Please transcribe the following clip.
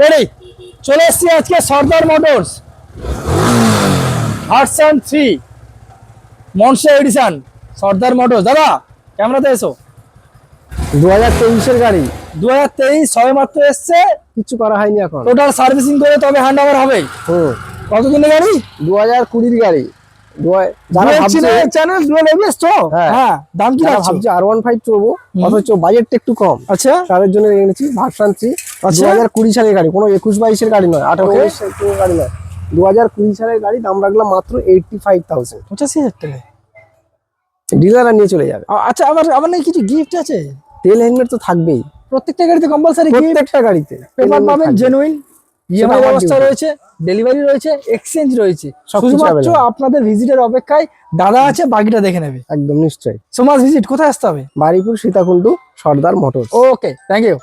Ready চলে এসেছি আজকে সর্দার মোটরস ভার্সন 3 মনস্টার এডিশন সর্দার মোটরস। দাদা ক্যামেরাতে এসো। 2023 এর গাড়ি, 2023 সবে মাত্র এসছে, কিছু করা হয়নি এখন। টোটাল সার্ভিসিং করে তবে হ্যান্ড ওভার হবে। কতদিনের গাড়ি? 2020 এর গাড়ি। যারা ভাবছে চ্যানেল ডুয়েল এবিএস তো, হ্যাঁ দাম কি যারা রাখছো? ভাবছে R15 চড়বো অথচ বাজেটটা একটু কম, আচ্ছা তাদের জন্য এনেছি ভার্সন 3। আচ্ছা। 2020 সালের গাড়ি, কোনো 21-22 এর গাড়ি নয়, 18-19 সালের গাড়ি নয়, 2020 সালের গাড়ি। দাম রাখলাম মাত্র 85,000। 85,000 টাকা। ডিলাররা নিয়ে চলে যাবে। আচ্ছা আবার আবার নাকি কিছু গিফট আছে? তেল হেলমেট তো থাকবেই প্রত্যেকটা গাড়িতে কম্পালসারি গিফট, প্রত্যেকটা গাড়িতে। পেপার পাবেন জেনুইন, ইএমআই আমার ব্যবস্থা duty। রয়েছে, ডেলিভারি রয়েছে, এক্সচেঞ্জ রয়েছে। সবকিছু শুধুমাত্র available। আপনাদের ভিজিটের অপেক্ষায় দাদা আছে, বাকিটা দেখে নেবে। একদম নিশ্চয়ই। So must visit. কোথায় আসতে হবে? Baruipur Sitakunda Sardar Motors. Okay, thank you.